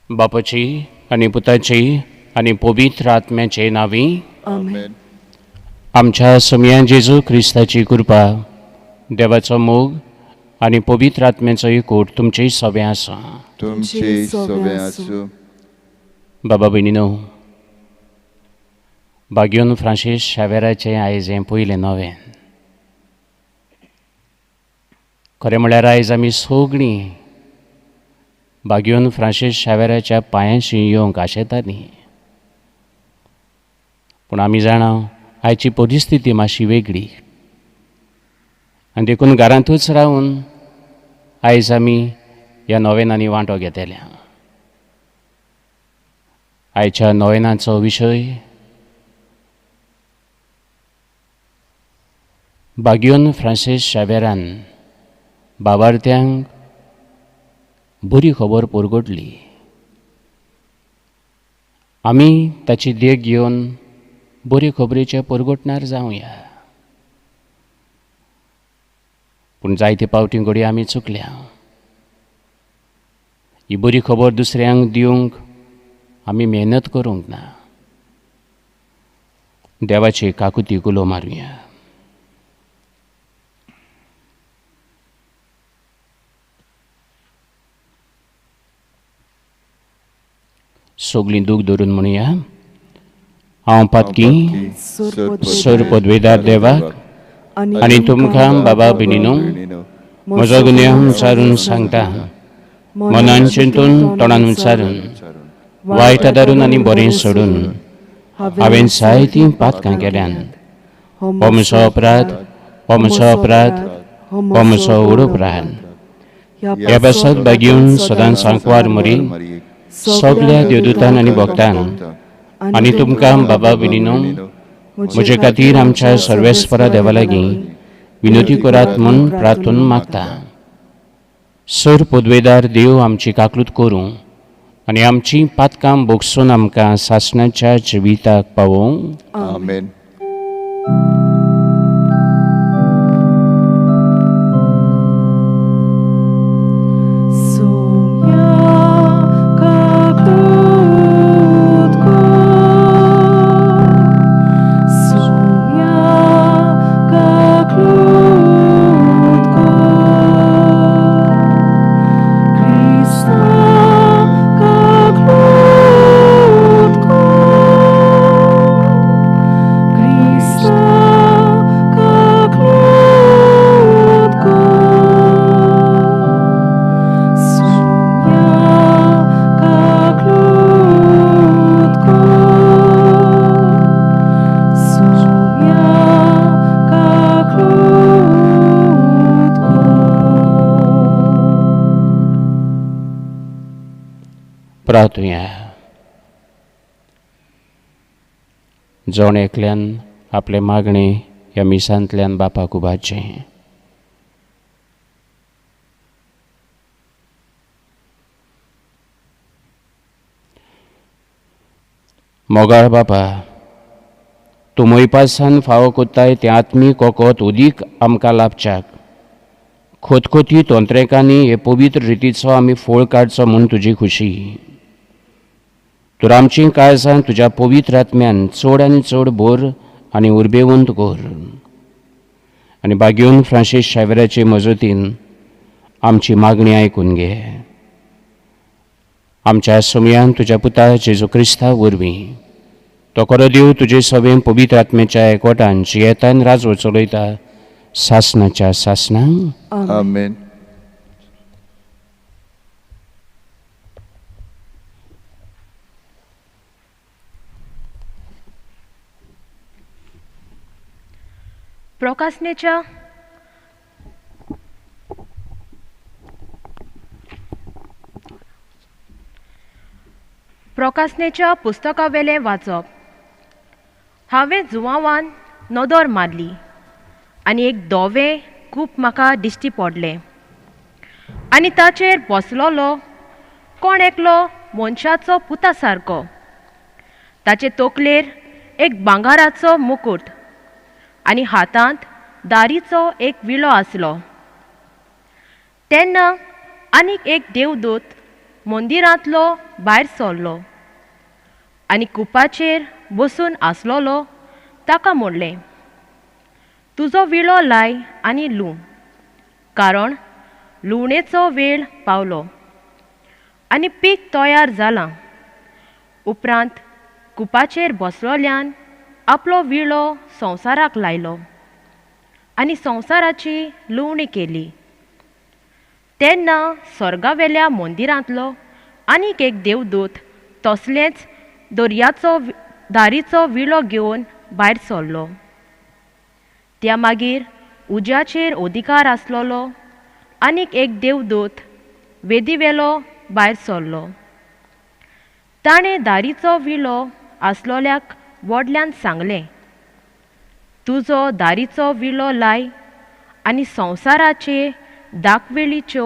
बापाची आणि पुताची आणि पवित्र आत्म्याचे नावी. आमेन. आमच्या सम्या जेजू ख्रिस्ताची कृपा, देवाचो मोग आणि पवित्र आत्म्याचो एकूट तुमचे सगळे आसा. तुमचे सगळे आसूं. बाबा भयणीनो, बागयोन फ्रांसीस शावेराचें आयज हें पयलें नवें. खरें म्हळ्यार आयज आमी सगळीं बागयोन फ्रांसीस शावेराच्या पांयाशी येवंक आशेतालीं. पूण आमी जाणा आयची परिस्थिती मातशी वेगळी, आनी देखून घरांतूच रावन आयज आमी ह्या नोवेनांनी वांटो घेतल्या. आयच्या नोवेनाचो विशय बागयोन फ्रांसीस शावेरान भावार्थ्यांक बरी खबर परगटली. आमी ताची देख घेवन बरे खबरेचे परगटणार जावया. पूण जायते पावटी घडये आमी चुकल्या. ही बरी खबर दुसऱ्यांक दिवंक आमी मेहनत करूंक ना. देवाची काकुती कुलो मारुया. सगळीं दूख धरून म्हणुया. हांव पातकी सर पदवेदार देवाक आनी तुमकां बाबा भयणीनो, म्हजो गुन्यांव विचारून सांगता. मनान चिंतून, तोंडान विचारून, वायट आदारून आनी बरें सोडून हांवें जायतीं पातकां केल्यान. हो म्हजो अपराध, हो म्हजो अपराध, हो म्हजो उडोपराध. ह्या पासत बागयोन सदांच सांकवार मरी सगळ्या देवदूतांक आनी भक्तांक आनी तुमकां बाबा भयणीनो, म्हजे खातीर आमच्या सर्वेस्परा देवा लागीं विनोती करात म्हूण प्रार्थून मागता. सर पदवेदार देव आमची काकूट करूं आनी आमची पातकां भोगसून आमकां सासणाच्या जिविताक पावोवं. आमेन. प्रार्थुया. जण एकल्यान आपले मागणे ह्या मिसांतल्यान बापाक उबारचें. मोगाळ बापा, तूं मोयपासान फावो कोत्ताय तें आत्मीक वखद उदीक आमकां लाभच्याक खोतखोती तोंत्रेकांनी हे पवित्र रितीचो आमी फळ काडचो म्हूण तुजी खुशी. तर आमची काळजां तुज्या पवित्र आत्म्यान चड आनी चड भर आनी उर्बेवंत कर. आनी बागयोन फ्रांसीस शावेराचे मजतीन आमची मागणी आयकून घे. आमच्या समयान तुज्या पुता जेजू क्रिस्ता वरवीं तो खरो देव तुजे सवें पवित्र आत्म्याच्या एकवटान जियेतान राजवो चलयता सासणाच्या सासणांक. आमेन. प्रकाशनेच्या पुस्तका वेलें वाचप. हांवें जुवांवान नदर मारली आनी एक धोवें खूब म्हाका दिश्टी पडलें आनी ताचेर बसलोलो कोण एकलो मनशाचो पुता सारको. ताचे तकलेर एक भांगाराचो मुकुट आनी हातांत दारीचो एक विळो आसलो. तेन्ना आनीक एक देवदूत मंदिरांतलो भायर सरलो आनी कुपाचेर बसून आसलोलो ताका म्हणलें, तुजो विळो लाय आनी लूं, कारण लुवणेचो वेळ पावलो आनी पीक तयार जालां. उपरांत कुपाचेर बसलोल्यान आपलो विळो संवसाराक लायलो आनी संवसाराची लुवणी केली. तेन्ना स्वर्गावेल्या मंदिरांतलो आनीक एक देवदूत तसलेंच दारीचो विळो घेवन भायर सरलो. त्या मागीर उज्याचेर अधिकार आसलोलो आनीक एक देवदूत वेदीवेलो भायर सरलो. ताणें दारीचो विळो आसलोल्याक व्हडल्यान सांगलें, तुजो दारीचो विळो लाय आनी संवसाराचे दाखवेलीच्यो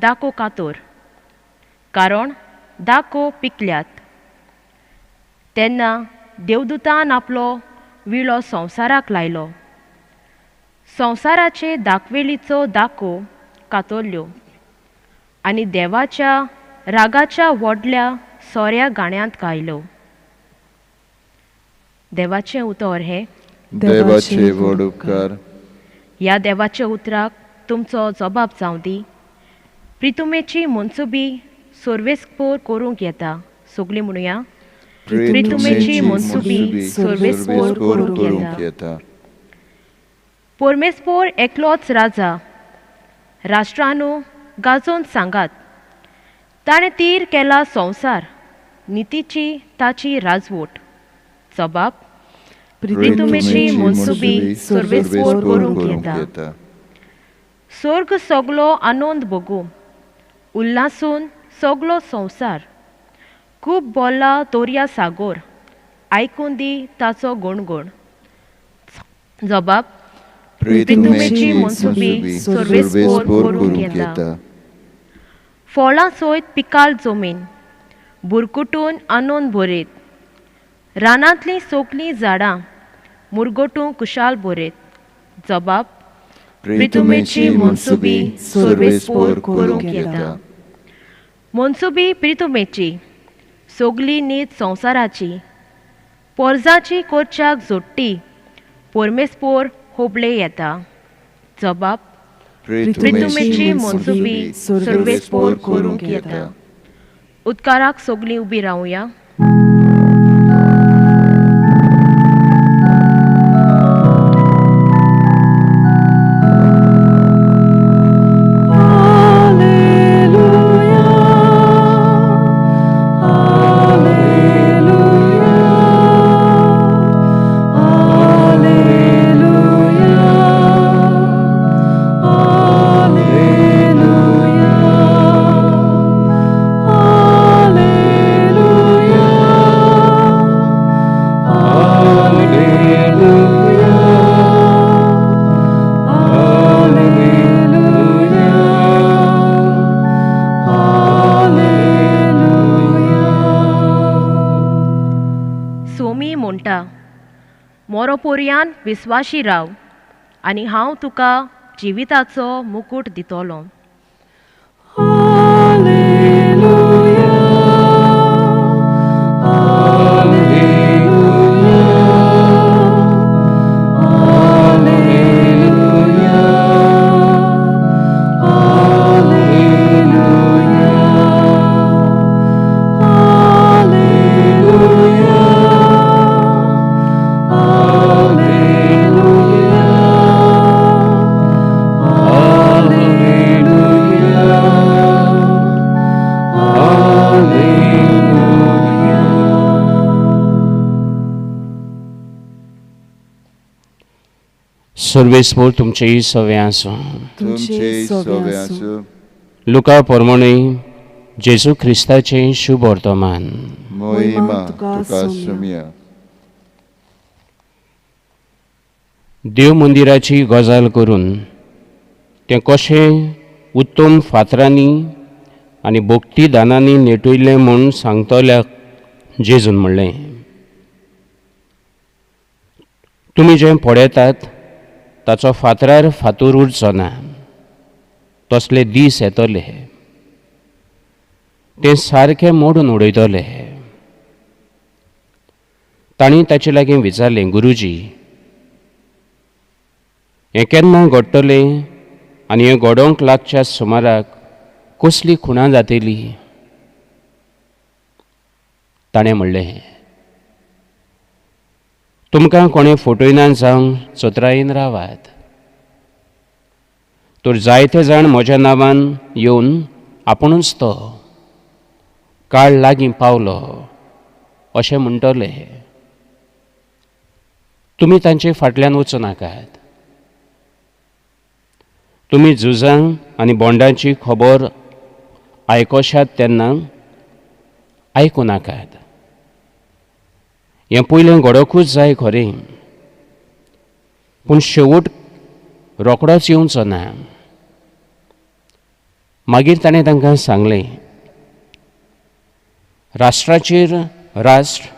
दाखो कातोर, कारण दाखो पिकल्यात. तेन्ना देवदूतान आपलो विळो संवसाराक लायलो. संवसाराचे दाखवेलीचो दाखो कातरल्यो आनी देवाच्या रागाच्या व्हडल्या सोऱ्या गाण्यांत गायलो. देवाचें उतर हें. देवाचे व्हड उपकार. ह्या देवाच्या उतराक तुमचो जबाब जावं दी. प्रितुमेची मनसुबी सर्वेस्पोर करूंक येता. सगळीं म्हणुया, प्रितुमेची मनसुबी सर्वेस्पोर करूंक येता. परमेस्पोर एकलोच राजा. राष्ट्रांनू गाजोवन सांगात, ताणें तीर केला संवसार, नितीची ताची राजवट. जबाब, प्रितुमेची मनसुबी सर्वेस्पोर करूंक येता. स्वर्ग सगलो आनंद भोगू, उल्हासून सगलो संवसार. खूब बोल्ला दर्या सागोर, आयकून दी ताचो गुणगुण. जबाब, प्रितुमेची मनसुबी सर्वेस्पोर करूंक येता. फळां सयत पिकाल जमीन, बुरकुटून आनंद भरयत. रानांतलीं सगलीं झाडां मुरगोटूं कुशाल भरयत. जबाब, प्रितुमेची मनसुबी सर्वेस्पोर करूंक येता. मनसुबी प्रितुमेची, सगली न्हीद संवसाराची. पोरजाची कोरच्याक जोडटी, परमेस्पोर होबळे येता. जबाब, प्रितुमेची मनसुबी सर्वेस्पोर करूंक येता. उद्गाराक सगलीं उबी रावया. मोरोपोरयान विस्वाशी राव आनी हांव तुका जिविताचो मुकुट दितलो. सर्वेस्पोर तुमचे सवे आसूं. तुमचे सवे आसूं. लुका पोरमोणे जेजू ख्रिस्ताचे शुभ वर्तमान. मोहिमा तुका सुमिया. देव मंदिराची गजाल करून तें कशें उत्तम फातरांनी आनी भक्ती दानांनी नेटयलें म्हूण सांगतल्याक जेजून म्हणलें, तुमी जें पळयतात ताचो फातरार फातर उरचो ना, तसले दीस येतले. तें सारकें मोडून उडयतले. तांणी ताचे लागीं विचारलें, गुरुजी, हें केन्ना घडटलें आनी हें घडोवंक लागच्या सुमाराक कसली खुणां जातली? ताणें म्हणलें, तुमकां कोणें फटयना जावं चोत्रायेन रावात. तर जायते जाण म्हज्या नांवान येवन आपुणूच तो काळ लागीं पावलो अशें म्हणटले. तुमी तांचे फाटल्यान वचूं नाकात. तुमी झुजां आनी बोंडाची खबर आयकोशात तेन्ना आयकूं नाकात. हें पयलें घडोवंकूच जाय खरें, पूण शेवट रोखडोच येवचो ना. मागीर ताणें तांकां सांगलें, राष्ट्राचेर राष्ट्र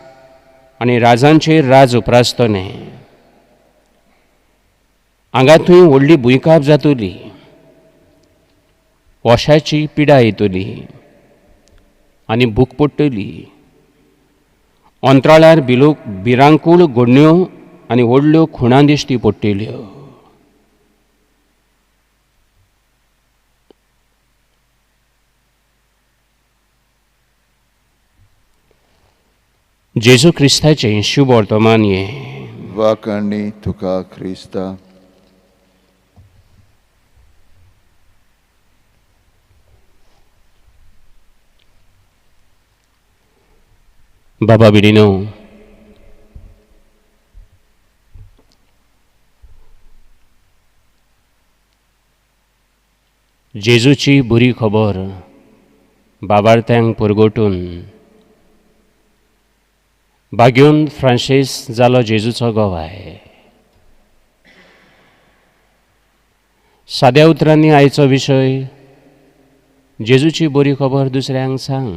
आनी राजांचेर राज उप्रासतलें. हांगा थंय व्हडली भुंयकाप जातली, वोशाची पिडा येतली आनी भूक पडटली. अंतराळ्यार भिरांकूळ घडण्यो आनी व्हडल्यो खुणां दिश्टी पडटल्यो. जेजू क्रिस्ताचें शुभ वर्तमान हें. वाकणी तुका क्रिस्ता. बाबा बिडीनो, जेजूची बरी खबर बाबार्थ्यांक परगटून बाग्योन फ्रांसीस जालो जेजूचो गोवाय. साद्या उतरांनी आयचो विशय, जेजूची बरी खबर दुसऱ्यांक सांग.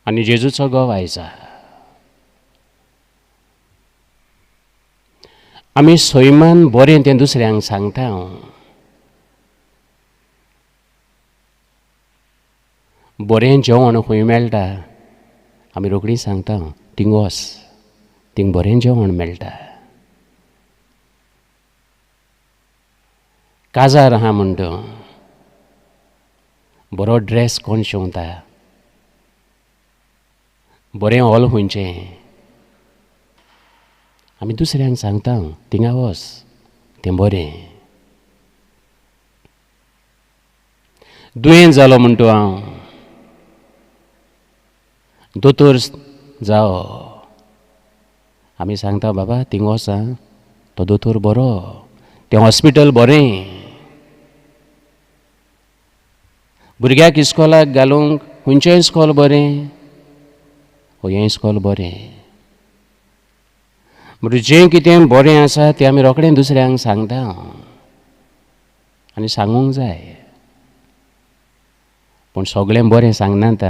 आनी जेजूचो गोवाय जा. आमी सैमान बरें तें दुसऱ्यांक सांगता. बरें जेवण खंय मेळटा आमी रोखडीं सांगता, थिंग वच, थिंग बरें जेवण मेळटा. काजार आहा म्हणटा, बरो ड्रेस कोण शिंवता, बरें हॉल खंयचें, आमी दुसऱ्यांक सांगता, थिंगा वच, तें बरें. दुयेंत जालो म्हणटा हांव, दोतोर जावो, आमी सांगता, बाबा थिंग वच आं, तो दोतोर बरो, तें हॉस्पिटल बरें. भुरग्याक इस्कॉलाक घालूंक खंयचें इस्कॉल बरें, हें इस्कॉल बरें. म्हणजे जें कितें बरें आसा तें आमी रोखडें दुसऱ्यांक सांगता आनी सांगूंक जाय. पूण सगळें बरें सांगनात.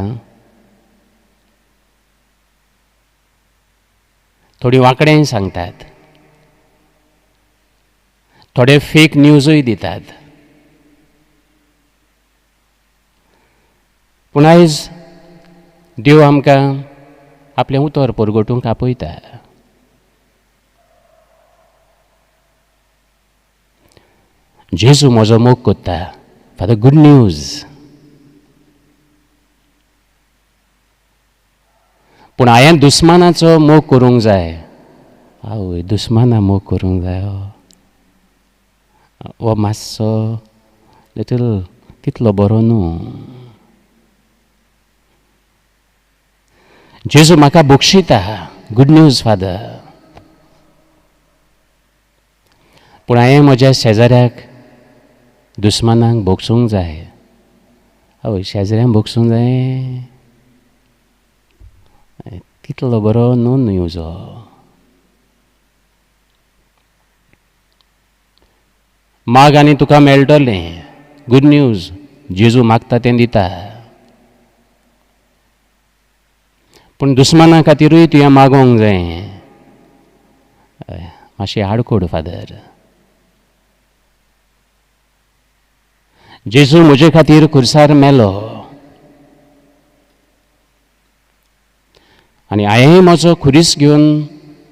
थोडीं वांकडेंय सांगतात, थोडे फेक न्यूजूय दितात. पूण आयज देव आमकां आपलें उतर परगटूंक आपयता. जेजू म्हजो मोग कोत्ता फॉर द गुड न्यूज. पूण हांवें दुस्मानाचो मोग करूंक जाय. आवय, दुस्माना मोग करूंक जाय हो मातसो लिटल तितलो बरो न्हू. जेजू म्हाका बक्षिता, गुड न्यूज फादर. पूण हांवें म्हज्या शेजाऱ्याक, दुस्मानांक बोगसूंक जाय. आवय, शेजाऱ्यांक बोगसूंक जाय तितलो बरो न्हू न्यूज हो. माग आनी तुका मेळटलें, गुड न्यूज. जेजू मागता तें दिता. पूण दुस्माना खातीरूय तुवें मागोंक जाय. मातशी आडकोड फादर. जेजू म्हजे खातीर खुर्सार मेलो आनी हांवें म्हजो खुरीस घेवन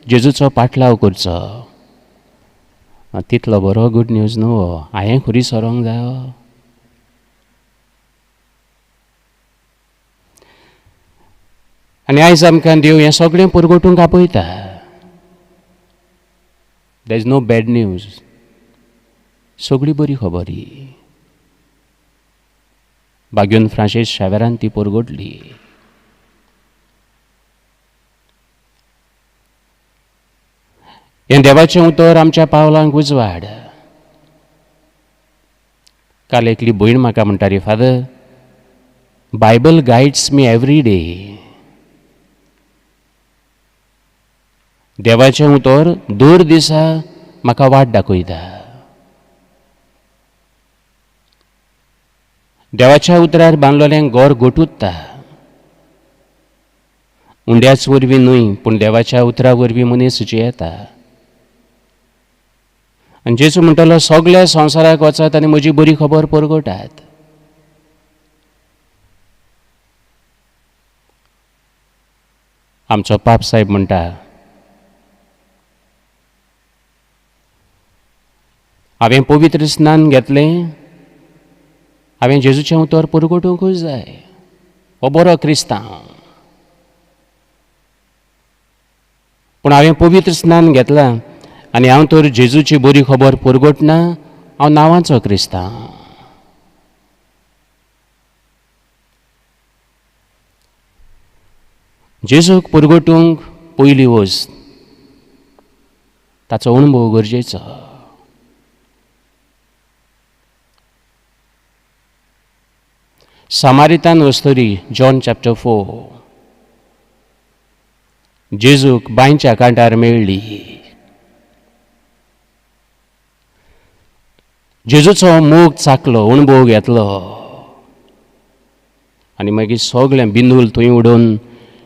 जेजूचो पाटलाव करचो. तितलो बरो गूड न्यूज न्हू. हांवें खुरीस व्हरोंक जायो. आनी आयज आमकां देव हें सगळें परगटूंक आपयता. There is no bad news. सगळी बरी खबर ही. बागेवन फ्रांसीस शावेरान ती परगटली. हें देवाचें उतर आमच्या पावलांक उजवाड. काल एकली भयण म्हाका म्हणटाली, father, Bible guides me every day. देवाचें उतर दर दिसा म्हाका वाट दाखयता. देवाच्या उतरार बांदलोलें घर घोटुत्ता. हुंड्याच वरवीं न्हय, पूण देवाच्या उतरा वरवीं मनीस जियेता. आनी जेजू म्हणटलो, सगळ्या संवसाराक वचात आनी म्हजी बरी खबर परगटात. आमचो पाप साहेब म्हणटा, हांवें पवित्र स्नान घेतलें, हांवें जेजूचें उतर परगटूंकूच जाय. हो बरो क्रिस्तांव. पूण हांवें पवित्र स्नान घेतलां आनी हांव तर जेजूची बरी खबर परगटना. हांव नांवाचो क्रिस्तांव. जेजूक परगटूंक पयली वस्त ताचो अणभव गरजेचो. सामारितान वस्तरी जॉन चॅप्टर 4 जेजूक बांयच्या कांठार मेळ्ळी. जेजूचो मोग चाखलो, अणभव घेतलो आनी मागीर सगळें बिंदूल थंय उडोवन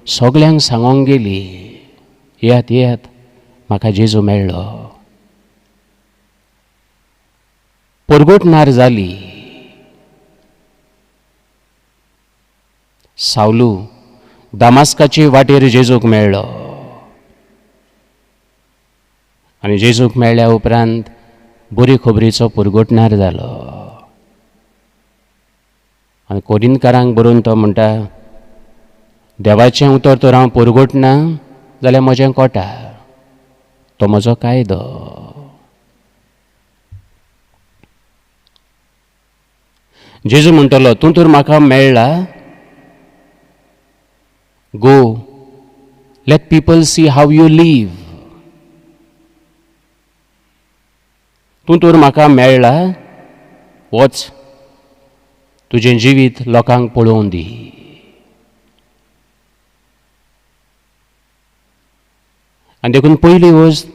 सगळ्यांक सांगोंक गेली, येयात येयात, म्हाका जेजू मेळ्ळो. परगटणार जाली. सावलू दामास्काचे वाटेर जेजूक मेळ्ळो आनी जेजूक मेळ्ळ्या उपरांत बरी खबरीचो परगटणार जालो. आनी कोरिंतकारांक बरोवन तो म्हणटा, देवाचें उतर तर हांव परगटना जाल्यार म्हजें कोटा. तो म्हजो कायदो. जेजू म्हणटलो, तूं तर म्हाका मेळ्ळा. Go, let people see how you live. तूं तर म्हाका मेळ्ळा, वच तुजें जिवीत लोकांक पळोवन दी. आनी देखून पयली वस्त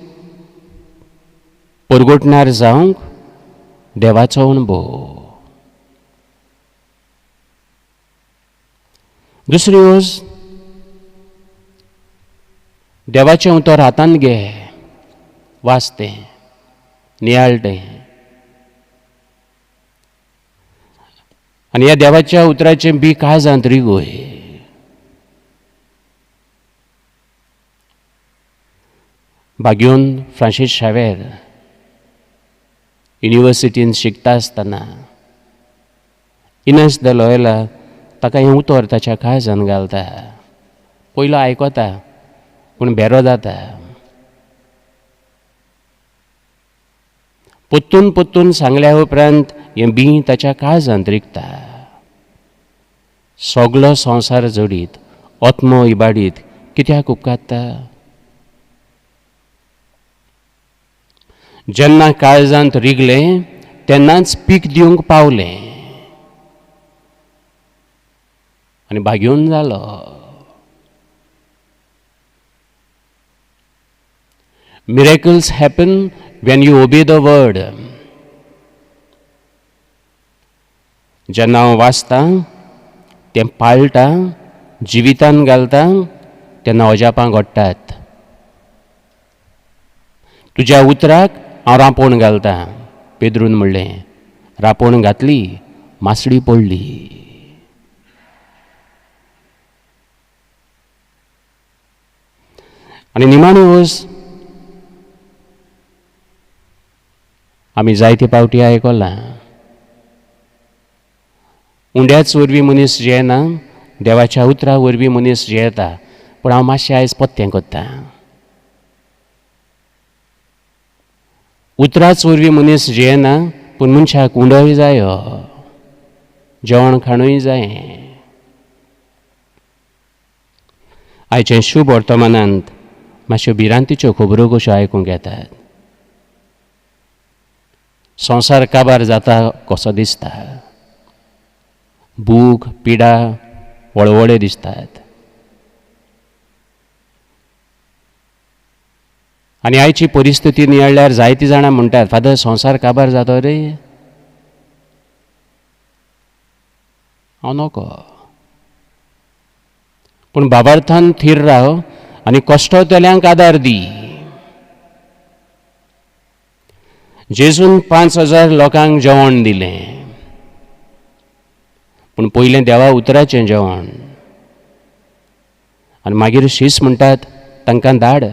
परगटणार जावंक देवाचो अणभव. दुसरी वस्त देवाचें उतर हातान घे, वाच तें, नियाळ तें. आनी ह्या देवाच्या उतराचें बी काळजांत रिगोय. बागेवन फ्रांसीस शावेर युनिवर्सिटीन शिकता आसतना इनेस द लॉयला ताका हें उतर ताच्या काळजांत घालता. पयलो आयकता पूण बेरो जाता. पोत्तून पोत्तून सांगल्या उपरांत हें बी ताच्या काळजांत रिगता. सगळो संवसार जोडीत, आत्मो इबाडीत कित्याक उपकारता? जेन्ना काळजांत रिगलें तेन्नाच पीक दिवंक पावलें आनी बागेवन जालो. Miracles happen when you obey the word. जेन्ना हांव वाचता, तें पाळटा, जिवितान घालता, तेन्ना अजापां घडटात. तुज्या उतराक हांव रांपोण घालतां. पेद्रून म्हणलें, रांपोण घातली मासडी पडली. आनी निमाणी वस आमी जायते पावटी आयकलां, उंड्याच वरवीं मनीस जियेना, देवाच्या उतरा वरवीं मनीस जियेता. पूण हांव मातशें आयज पत्तें कोत्ता. उतराच वरवीं मनीस जियेना, पूण मनशाक उंडोय जायो, जेवण खाणूय जायें. आयचे शुभ वर्तमानांत मातश्यो भिरांतीच्यो खबरो कश्यो आयकूंक येतात. संवसार काबार जाता कसो दिसता. भूक पिडा वळवळे दिसतात. आनी आयची परिस्थिती नियाळ्यार जायतीं जाणां म्हणटात, फादर संवसार काबार जातो रे. हांव नोको. पूण बाबार्थान थीर राव आनी कश्टतल्यांक आदार दी. जेजून 5,000 लोकांक जेवण दिलें, पूण पयलें देवा उतराचें जेवण. आनी मागीर शीस म्हणटात तांकां धाड.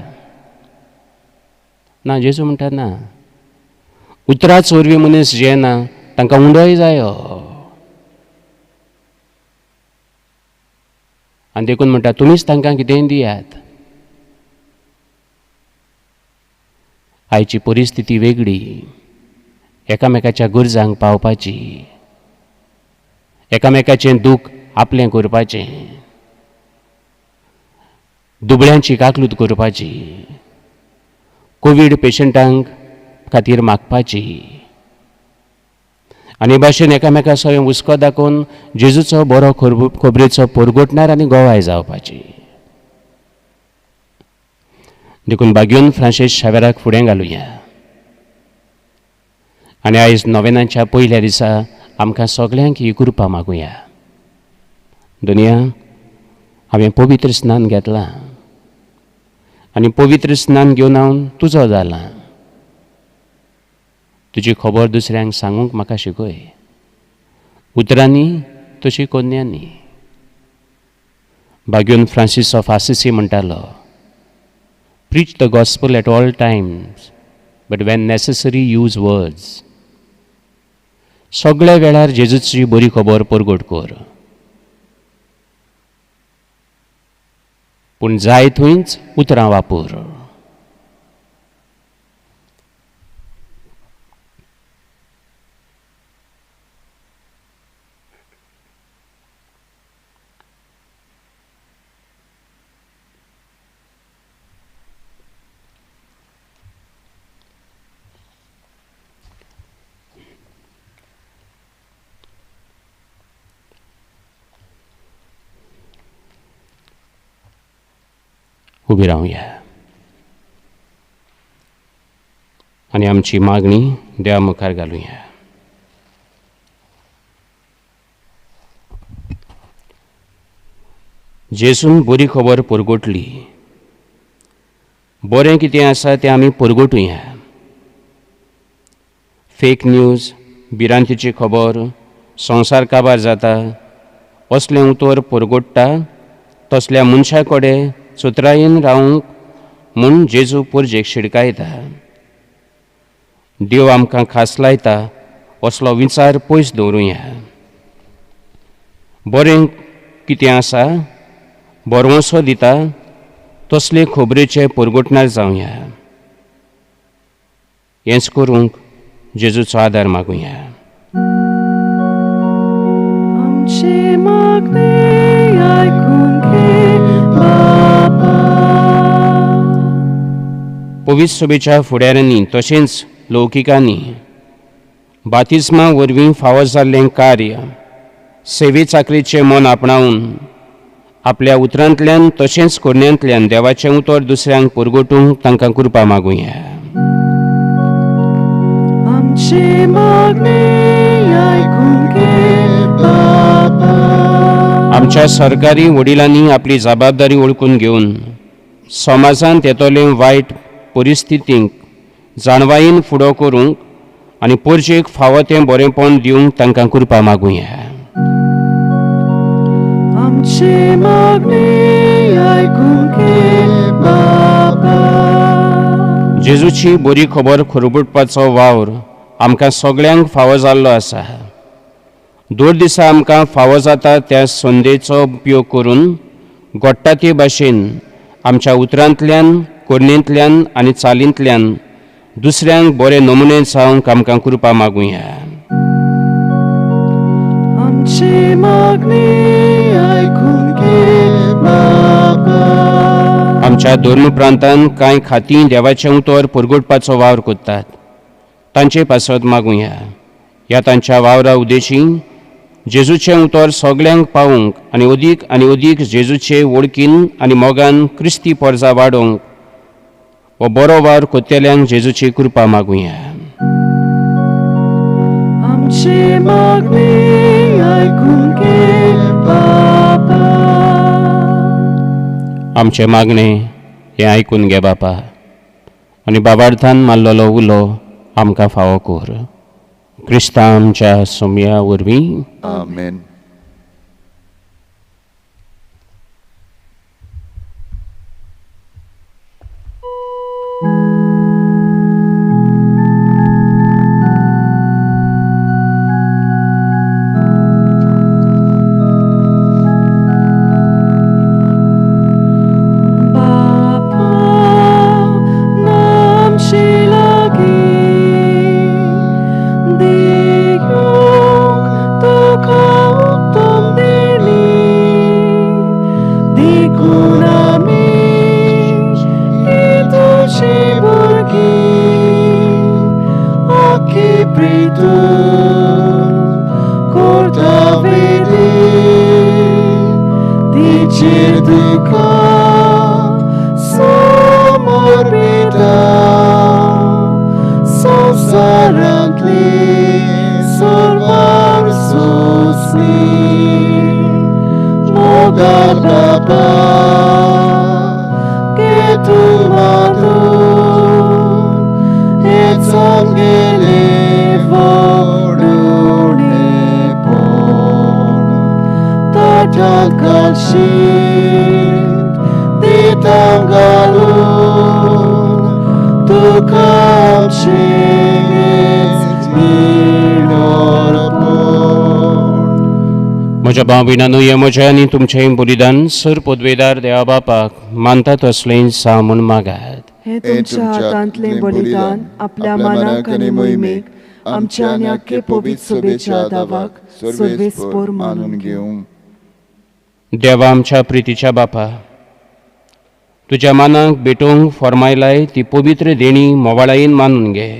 ना, जेजू म्हणटात ना, उतराच वरवीं मनीस जियेना, तांकां उंडोय जायो. आनी देखून म्हणटा तुमीच तांकां कितेंय दियात. आयची परिस्थिती वेगळी. एकामेकाच्या गरजांक पावपाची, एकामेकाचें दूख आपलें करपाचें, दुबळ्यांची काकलूत करपाची, कोवीड पेशंटांक खातीर मागपाची. आनी भाशेन एकामेका सयत हुस्को दाखोवन जेजूचो बरो खबरेचो परगोटणार आनी गोवाय जावपाची. देखून बागेवन फ्रांसीस शावेराक फुडें घालुया. आनी आयज नोवेनाच्या पयल्या दिसा आमकां सगळ्यांक ही कृपा मागुया. दुनिया, हांवें पवित्र स्नान घेतलां आनी पवित्र स्नान घेवन हांव तुजो जालां. तुजी खबर दुसऱ्यांक सांगूंक म्हाका शिकय. उतरांनी तशी कोन्यांनी. बागेवन फ्रांसीस ऑफ आसिसी म्हणटालो, preach the gospel at all times, but when necessary use words. सगळ्या वेळार जेजूची बरी खबर परगट कर, पूण जाय थंयच उतरां वापर. उबी रावया आनी आमची मागणी देवा मुखार घालुया. जेजून बरी खबर परगटली. बरें कितें आसा तें आमी परगटुया. फेक न्यूज, भिरांतीची खबर, संवसार काबार जाता असलें उतर परगटता तसल्या मनशा कडेन सुत्रायेन रावंक म्हूण जेजू पुर्जेक शिडकायता. देव आमकां खास लायता असलो विचार पयस दवरुया. बरें कितें आसा, बरवंसो दिता तसले खबरेचे परगटणार जावया. हेंच करूंक जेजूचो आदार मागुया. आमची मागणी आयकून घे बाबा. पवित्र सभेच्या फुडाऱ्यांनी तशेंच लौकिकांनी बातिस्मा वरवीं फावो जाल्लें कार्य, सेवे चाकरेचें मन आपणावन आपल्या उतरांतल्यान तशेंच करण्यांतल्यान देवाचें उतर दुसऱ्यांक परगटूंक तांकां कृपा मागुया. आमची मागणी आयकून घे बाबा. आमच्या सरकारी वडिलांनी आपली जबाबदारी वळखून घेवन समाजांत येतोले वायट परिस्थितींक जाणवायेन फुडो करूंक आनी पोरचेक फावो तें बरेंपण दिवंक तांकां कृपा मागुया. आमची मागणी आयकून घे बाबा. जेजूची बरी खबर खरबुटपाचो वावर आमकां सगळ्यांक फावो जाल्लो आसा. दर दिसा आमकां फावो जाता त्या संदेचो उपयोग करून घडटा ते भाशेन आमच्या उतरांतल्यान, कोडणेंतल्यान आनी चालींतल्यान दुसऱ्यांक बरे नमुने जावंक आमकां कृपा मागुया. आमची मागणी आयकून घे बाबा. आमच्या धर्म प्रांतांत कांय खातीं देवाचें उतर परगटपाचो वावर कोत्तात. तांचे पासत मागुया. ह्या तांच्या वावरा उद्देशी जेजूचें उतर सगळ्यांक पावूंक आनी अदीक जेजूचे वळखीन आनी मोगान क्रिस्ती परजा वाडोवंक हो बरो वावर कोत्तेल्यांक जेजूची कृपा मागुया. आमची मागणी आयकून घे बाबा. आमचे मागणे हें आयकून घे बापा आनी बाबार्थान मारलेलो उलो आमकां फावो कर. क्रिस्ता आमच्या सोम्या वरवीं. आमेन. म्हज्या भाविनांनो, हें म्हजें आनी तुमचें बलिदान सर पदवेदार देवा बापाक मानतात असलें सा म्हूण मागात. हे तुमच्या हातांतलें बलिदान आपल्या मानाक आनी मोहिमेक आमच्या आनी आख्खे पवित्र सभेच्या दावाक सर्वेस्पर मानून घेवंक. देवा आमच्या प्रितीच्या बापा, तुज्या मानाक भेटोवंक फरमायलाय ती पवित्र देणी मोवाळायेन मानून घे.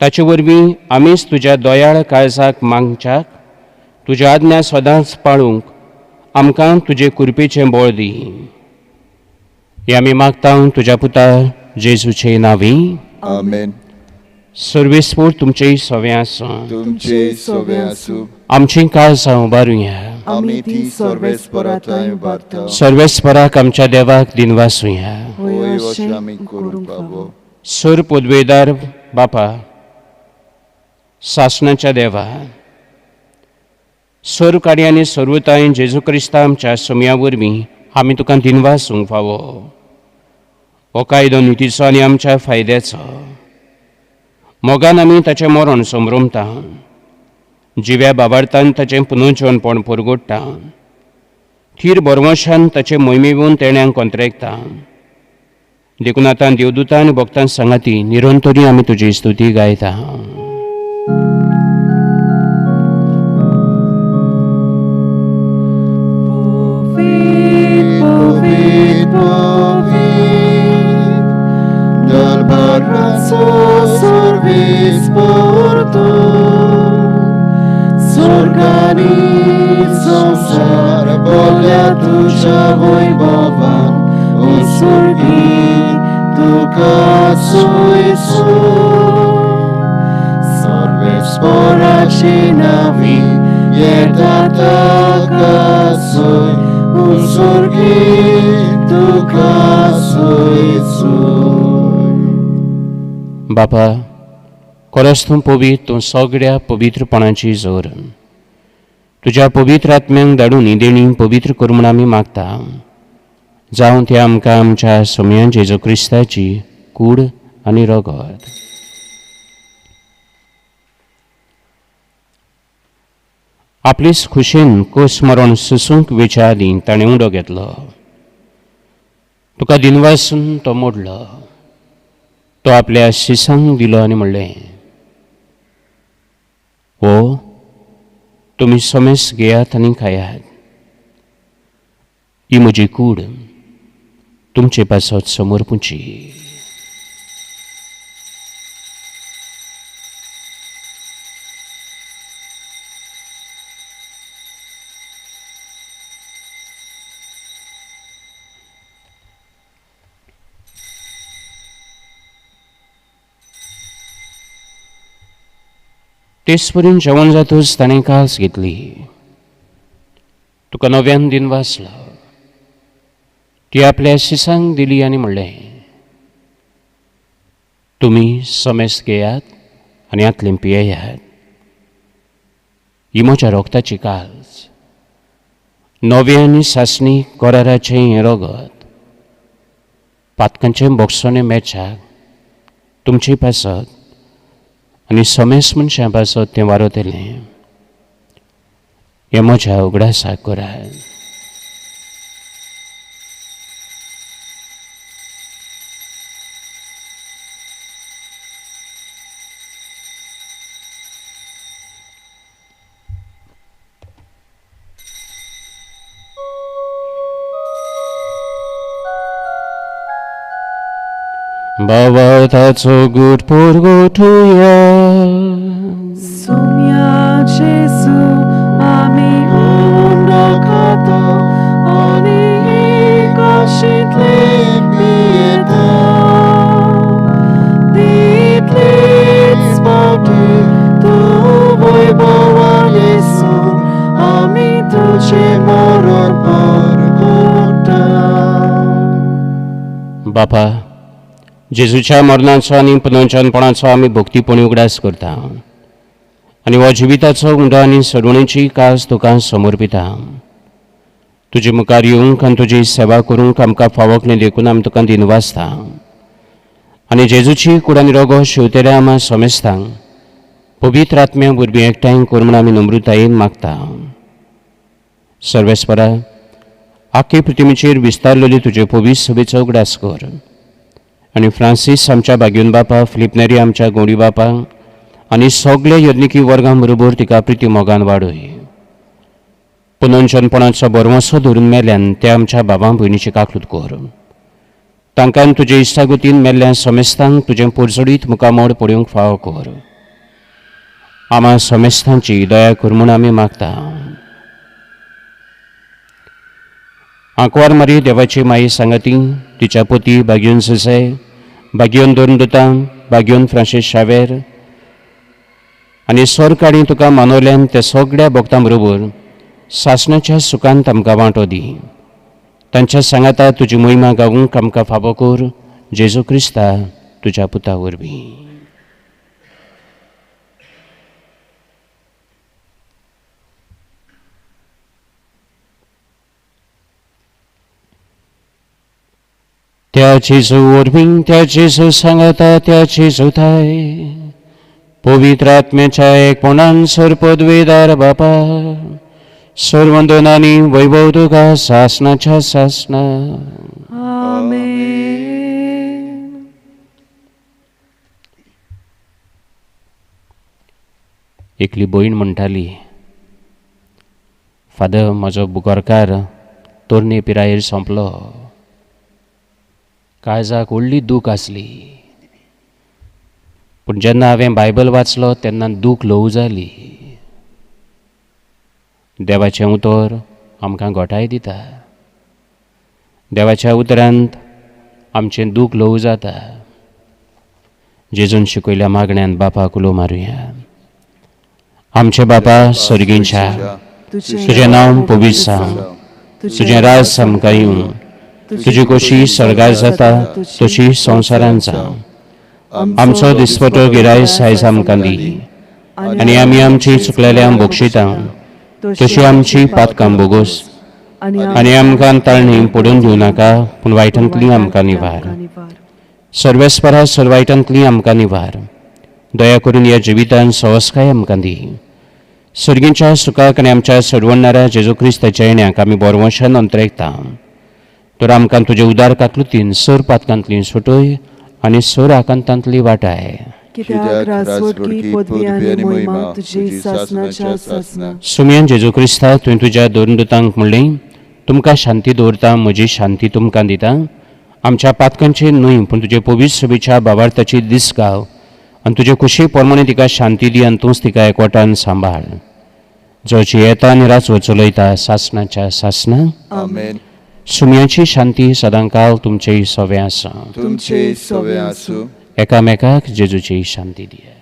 ताचे वरवीं आमीच तुज्या दोयाळ काळजाक मागच्याक तुज्या आज्ञा सदांच पाळूंक आमकां तुजे कृपेचें बळ दी. हें आमी मागता तुज्या पुता जेजूचे नांवी. आमेन. सर्वेस्पर तुमचेय सवें आसूं. तुमचे सवे आसूं. आमची काळजां उबारुया. आमी ती सर्वेस्पराताय उबारता. सर्वेस्पराक आमच्या देवाक दिनवासुया. होय अशें आमी करूंक पावो. सर पदवेदार बापा, सासणाच्या देवा, सर्व कार्य आनी सर्वतायेन जेजू क्रिस्ता आमच्या सोम्या वरवीं आमी तुका दिनवासूंक फावो. हो कायदो नितीचो आनी आमच्या फायद्याचो. मोगान आमी ताचें मरण संभ्रमता. जिव्या बाबार्थान ताचें पुनर्जीवनपण परगडटा. थीर बरमोशान ताचे मोहिमेवून तेण्यांक कोंत्रेकता. देखून आतां देवदूतां आनी भक्तां सांगाती निरंतरी आमी तुजी स्तुती गायता. Sorgani संसार बोल्या तुझ्या वैभवान उसर्गी तुका सोयसो. सर्वेस्पराची नावी येता ताका सोय उसर्गी तुका सोयसो. बापा, खरोच तूं पवित्र, तूं सगळ्या पवित्रपणाची जोर. तुज्या पवित्र आत्म्यांक धाडून ही देणी पवित्र कर म्हूण आमी मागता. जावं ते आमकां आमच्या सोम्या जेजू क्रिस्ताची कूड आनी रगत. आपलीच खुशेन कोस मरण सुसूंक वेच्या आदीं ताणें उंडो घेतलो. तुका दिनवासून तो मोडलो. तो आपल्या शिसांक दिलो आनी म्हणलें, हो तुमी सोमेस घेयात आनी खायात. ही म्हजी कूड तुमचे पासत समोर पुंची. तेच परीन जेवण जातूच ताणें कास घेतली. तुका नव्यान दिन वाचलो. ती आपल्या शिसांक दिली आनी म्हणलें, तुमी सोमेस घेयात आनी आतलें पियेयात. ही म्हज्या रोगताची कास, नवे आनी सासणी कराराचें हें रगत. पातकांचें बोगसोने मेचाक तुमचे पासत आनी सोमेस मनशां पासत तें वारतलें. हें म्हज्या उगडासाक करात. बाबा ताचो गूट पोरगोठुया. सोम्या जेजू आमी उंडो खाता आनी काशींतले पियेता. तितलीच पावटी तूं वैभवान येसू आमी तुजे मरण परगोटा. बापा, जेजूच्या मरणाचो आनी पुनर्जन्मपणाचो आमी भक्तीपणी उगडास करता आनी हो जिविताचो उंडो आनी सडवणेची कास तुका समर्पिता. तुजे मुखार येवंक आनी तुजी सेवा करूंक आमकां फावोकलें देखून आमी तुका दिनवासता. आनी जेजूची कूड आनी रगत शिवतेल्या आमा सोमेस्तांक पवित्र आत्म्या वरवीं एकठांय कर म्हूण आमी नम्रतायेन मागता. सर्वेस्परा, आख्खे पृथ्वीचेर विस्तारलेली तुजे पवित्र सभेचो उगडास कर. आनी फ्रांसीस आमच्या बागेवन बापा, फिलिप नेरी आमच्या गोडी बापा आनी सगळे यज्ञिकी वर्गां बरोबर तिका प्रिती मोगान वाडय. पुनर्जन्मपणाचो बरवंसो धरून मेल्यान त्या आमच्या बाबा भयणीची काकूट कर. तांकां तुजे इश्टागतीन मेल्ल्या सोमेस्तांक तुजें पोरजोडीत मुखामोड पडूंक फावो कर. आमा सोमेस्तांची दया कर म्हूण आमी मागता. आंकवार मारी देवाची माई सांगाती, तिच्या पोती बागयोन सुसे, बागयोन दोरदुता, बागयोन फ्रांसीस शावेर आनी स्वर काडी तुका मानवल्यान त्या सगळ्या भक्तां बरोबर सासणाच्या सुखांत आमकां वांटो दी. तांच्या सांगाता तुजी महिमा गावूंक आमकां फावो कर. जेजू क्रिस्ता तुज्या पुता वरवीं. त्या जेजू वरवीं, त्या जेजू सांगाता, त्या जेजू थाय पवित्र आत्म्याच्या एकपणान सरपदवेदार बापा, सर्वंदन आनी वैभव तुका सासणाच्या सासणा. आमेन. एकली भयण म्हणटाली, फादर, म्हजो बुकोरकार तोरणे पिरायेर सोंपलो. काळजाक व्हडली दूख आसली, पूण जेन्ना हांवें बायबल वाचलो तेन्ना दूख ल्हव जाली. देवाचें उतर आमकां घोटाय दिता. देवाच्या उतरांत आमचें दूख ल्हव जाता. जेजून शिकयल्या मागण्यांत बापाक उलो मारुया. आमचे बापा सर्गींच्या, तुजें नांव पवित्र जावं, तुजें राज आमकां येवं, तुजी कशी स्वर्गार जाता तशी संवसारांत जावं. आमचो दिसपटो गिरायस आयज आमकां दी, आनी आमी आमची चुकलेल्यांक बक्षिता, तशी आमची पातकां बोगोस, आनी आमकां ताळणी पडून दिवं नाका, पूण वायटांतली आमकां निवार. सर्वेस्परा सर्वायटांतली आमकां निवार. दया करून ह्या जिवितांत सवस्काय आमकां दी. सर्गीच्या सुखाक आनी आमच्या सोडवणाऱ्या जेजू क्रिस्ताच्या येण्याक आमी बोरवंशान अंतरेकता. तर आमकां तुजे उदार काकलुतीन सर पातकांतली सुटय आनी सर आकांतांतली वाटाय. कित्याक राजवटकी पदवी आनी महिमा तुजी सासणाच्या सासना. सुमयन जेजू क्रिस्ता तुवें तुज्या दोन दुतांक म्हणलें, तुमकां शांती दवरता, म्हजी शांती तुमकां दिता. आमच्या पातकांचेर न्हय, पूण तुजे पवित्र सभेच्या भावार्थाची दीस गाव, आनी तुजे कुशी प्रमाणे तिका शांती दी, आनी तूंच तिका एकवटान सांबाळ. जो जियेता आनी राजवट चलयता सासणाच्या सासना. आमेन. सुमयाची शांती सदांकाळ तुमचेय सोवे आसा. तुमचे सोवे आसूं. एकामेकाक जेजूची शांती दिया.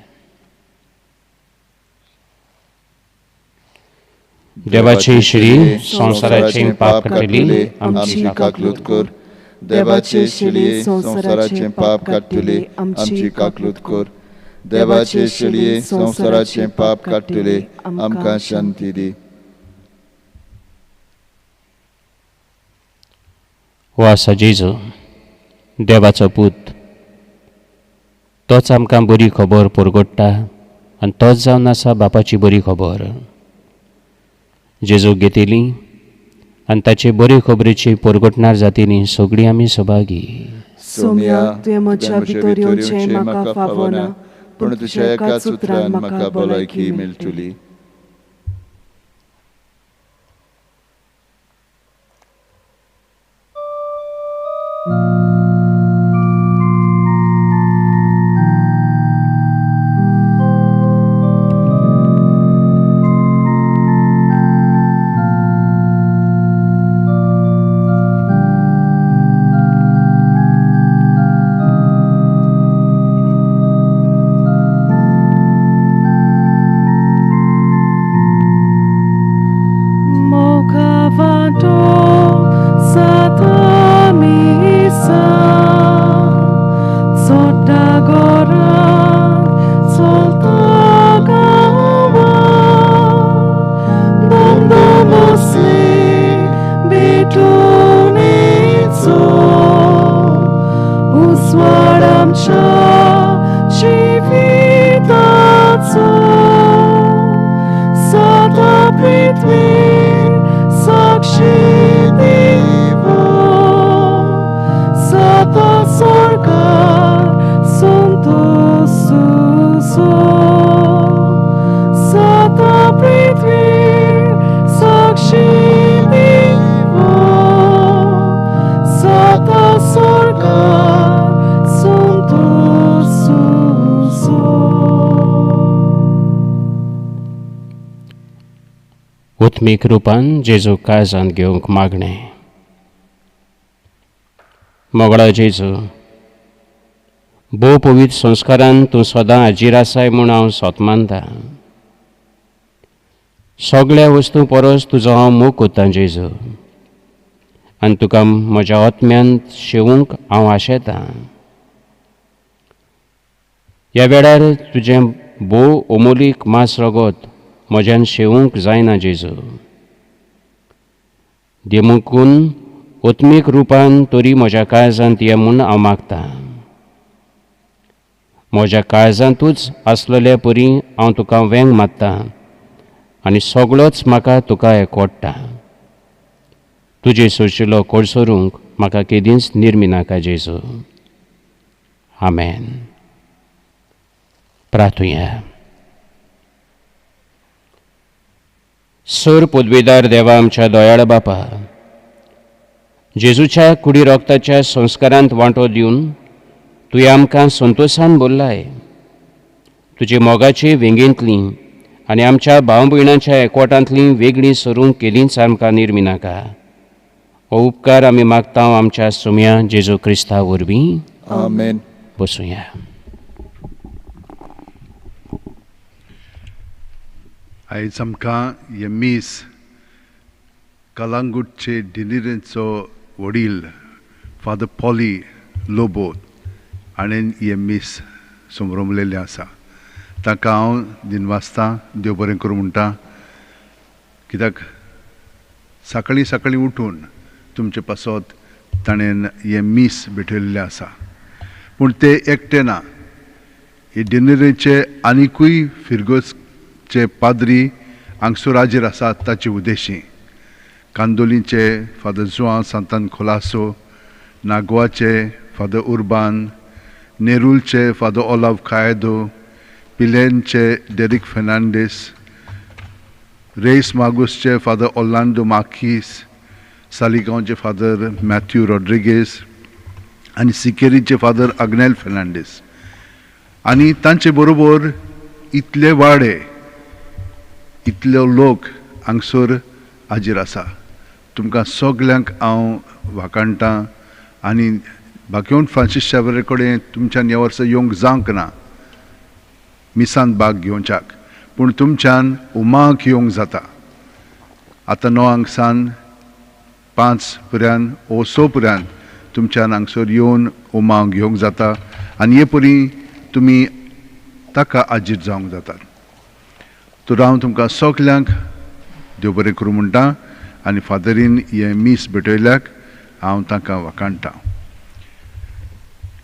देवाची श्री संसाराचे पाप काडलेली आमची काकलूत कर. देवाचे शिळये संसाराचे पाप काडटले आमची काकलूत कर. देवाचे शिळये संसाराचे पाप काडटले आमकां शांती दी. हो आसा जेजू, देवाचो पूत. तोच आमकां बरी खबर परगडटा, आनी तोच जावन आसा बापाची बरी खबर. जेजू घेतिली आनी ताचे बरे खबरेची परगटणार जातीनी सगळीं आमी सभागी. सोम्या, तुवें म्हज्या भितर येवचें म्हाका फावना, पूण तुज्या एकाच उतरान म्हाका भलायकी मेळटली. उत्मीक रुपान जेजू काळजांत घेवंक मागणें. मोगळा जेजू, भोव पवित्र संस्कारान तूं सदां हाजीर आसाय म्हूण हांव सोत मानता. सगळ्या वस्तू परस तुजो हांव मोग कोत्तां जेजू, आनी तुका म्हज्या आत्म्यांत शेवूंक हांव आशेतां. ह्या वेळार तुजें भोव अमोलीक मास रगत म्हज्यान शेवूंक जायना जेजू. देमुकून ओत्मीक रुपान तरी म्हज्या काळजांत ये म्हूण हांव मागतां. म्हज्या काळजांतूच आसलेल्या परी हांव तुका वेंग मात्तां, आनी सगळोच म्हाका तुका एकवडटा. तुजे सोशिल्लो कोडसरूंक म्हाका केदींच निर्मी नाका जेजू. आमेन. प्रार्थुया. सर पदवीदार देवा आमच्या दयाळ बापा, जेजूच्या कुडी रोगताच्या संस्कारांत वांटो दिवन तुवें आमकां संतोशान भरलाय. तुजे मोगाची वेंगेंतली आनी आमच्या भाव भयणांच्या एकवटांतली वेगळीं सरूंक केलींच आमकां निर्मी नाका. हो उपकार आमी मागता आमच्या सुम्या जेजू क्रिस्ता वरवीं. आमेन. बसूया. आयज आमकां हे मीस कलांगूटचे डिलिव्हरीचो वडील फादर पॉली लोबो हाणें हे मीस संभ्रमलेलें आसा. ताका हांव दिनवासतां देव बरें करूं म्हणटा, कित्याक सकाळीं सकाळीं उठून तुमचे पासत ताणें हें मीस भेटयल्लें आसा. पूण ते एकटे ना, हे डिनरीचे आनिकूय फिरगोसचे पाद्री हांगसर हाजीर आसात ताचे उद्देशी. कांदोलीचे फादर जुआंव सांतान खोलासो, नागवाचे फादर उर्बान, नेरूलचे फादर ओलाव कायदो, पिलेनचे डेरिक फेर्नांडीस, रेस मागुसचे फादर ऑर्लांडो मार्कीस, सालिगांवचे फादर मॅथ्यू रॉड्रिगेज आनी सिकेरीचे फादर आग्नेल फेर्नांडीस. आनी तांचे बरोबर इतले वाडे, इतले लोक हांगसर हाजीर आसा. तुमकां सगल्यांक हांव वाखाणटां. आनी बाकीवन फ्रांसीस शावेरे कडेन तुमच्यान ह्या वर्सा येवंक जावंक ना मिसांत भाग घेवच्याक, पूण तुमच्यान उमाक येवंक जाता. आतां 9 सान 5 पर्यंत ओ 6 पर्यंत तुमच्यान हांगसर येवन उमाक घेवंक जाता. आनी हे परी तुमी ताका हाजीर जावंक जातात. तर हांव तुमकां सगल्यांक देव बरें करूं म्हणटा आनी फादरीन हे मीस भेटयल्याक हांव ताका वाखाणटां.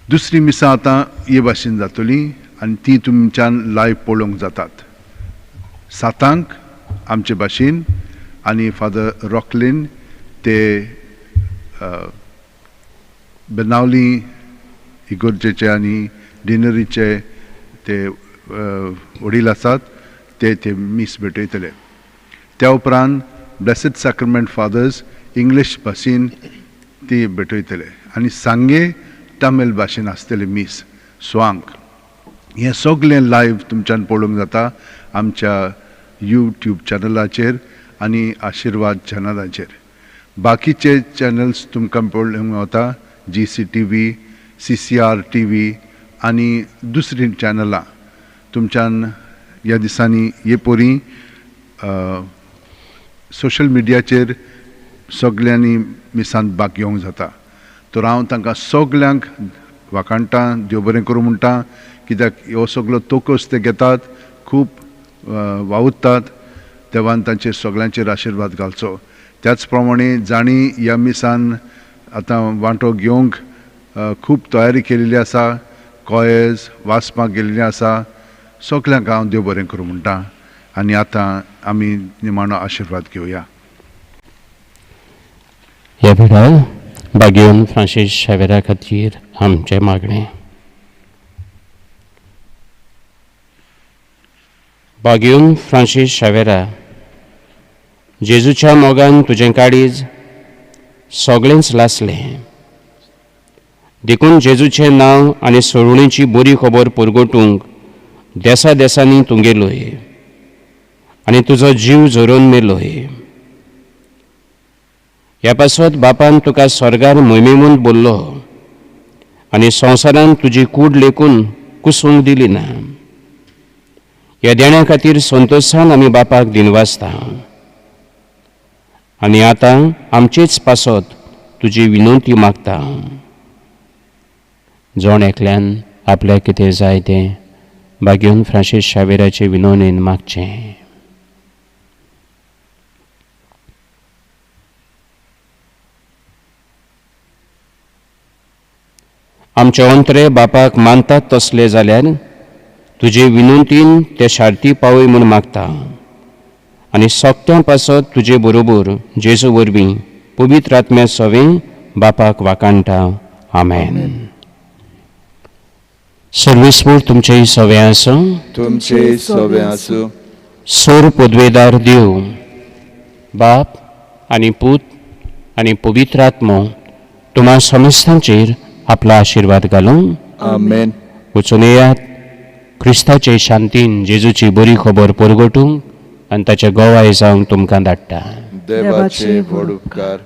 दुसरी मिसां आतां हे भाशेन जातलीं आनी ती तुमच्यान लायव्ह पळोवंक जातात. 7 आमचे भाशेन आनी फादर रॉकलिन ते बेनावली इगोर्जेचे आनी डिनरीचे ते वडील आसात, ते मीस भेटयतले. त्या उपरांत ब्लेसड सॅक्रमेंट फादर्स इंग्लीश भाशेन ती भेटयतले आनी सांगे तामील भाशेन आसतले मीस स्वांक. हें सगळें लायव्ह तुमच्यान पळोवंक जाता आमच्या यूट्यूब चॅनलाचेर आनी आशिर्वाद चॅनलाचेर. बाकीचे चॅनल्स तुमकां पळोवंक गावता, GCTV, CCR TV आनी दुसरी चॅनलां तुमच्यान ह्या दिसांनी हे परी सोशल मिडियाचेर सगल्यांनी मिसांत भाग घेवंक जाता. तर हांव तांकां सगल्यांक वाखाणटां, देव बरें करूं म्हणटा, कित्याक ह्यो सगळो तोकस ते घेतात, खूब वावुरतात. देवान तांचेर सगळ्यांचेर आशिर्वाद घालचो. त्याच प्रमाणे जाणी ह्या मिसान आतां वांटो घेवंक खूब तयारी केलेली आसा, कॉयर्स वाचपाक गेल्लीं आसा. सगल्यांक हांव देव बरें करूं म्हणटा. आनी आतां आमी निमाणो आशिर्वाद घेवया. ह्या वेळार बागेवन फ्रांसीस शावेरा खातीर आमचें मागणें. बागेवन फ्रांसीस शावेरा, जेजूच्या मोगान तुजें काळीज सगळेंच लासलें. देखून जेजूचें नांव आनी सोडवणेची बरी खबर परगटूंक देसा देसांनी तूं गेलोय आनी तुजो जीव झरोवन मेलोय. ह्या पासत बापान तुका स्वर्गार मोहिमेमून बोल्लो आनी संवसारान तुजी कूड लेकून कुसूंक दिली ना. ह्या देण्या खातीर संतोशान आमी बापाक दिनवासता. आनी आतां आमचेच पासत तुजी विनंती मागता. जोण एकल्यान आपल्याक कितें जाय तें बागेवन फ्रांसीस शावेराचे विनवणेन मागचें. आमचे अंतरे बापाक मानतात तसले जाल्यार तुजे विनंतीन ते शार्ती पावय म्हूण मागता. आनी सोगत्यां पासत तुजे बरोबर जेजू वरवीं पवित्र आत्म्या सवें बापाक वाखाणटा. आमेन. सर्वेस्पूर तुमचेय सवें आसूं. तुमचे सवें आसूं. सोर पदवेदार देव बाप आनी पूत आनी पवित्र आत्मो तुम्हा समस्तांचेर आपला आशिर्वाद घालूं. आमेन. वचून येयात क्रिस्ताचे शांतीन जेजूची बरी खबर परगटूंक आनी ताचे गोवाय जावंक तुमकां धाडटा. देवाचे व्हड उपकार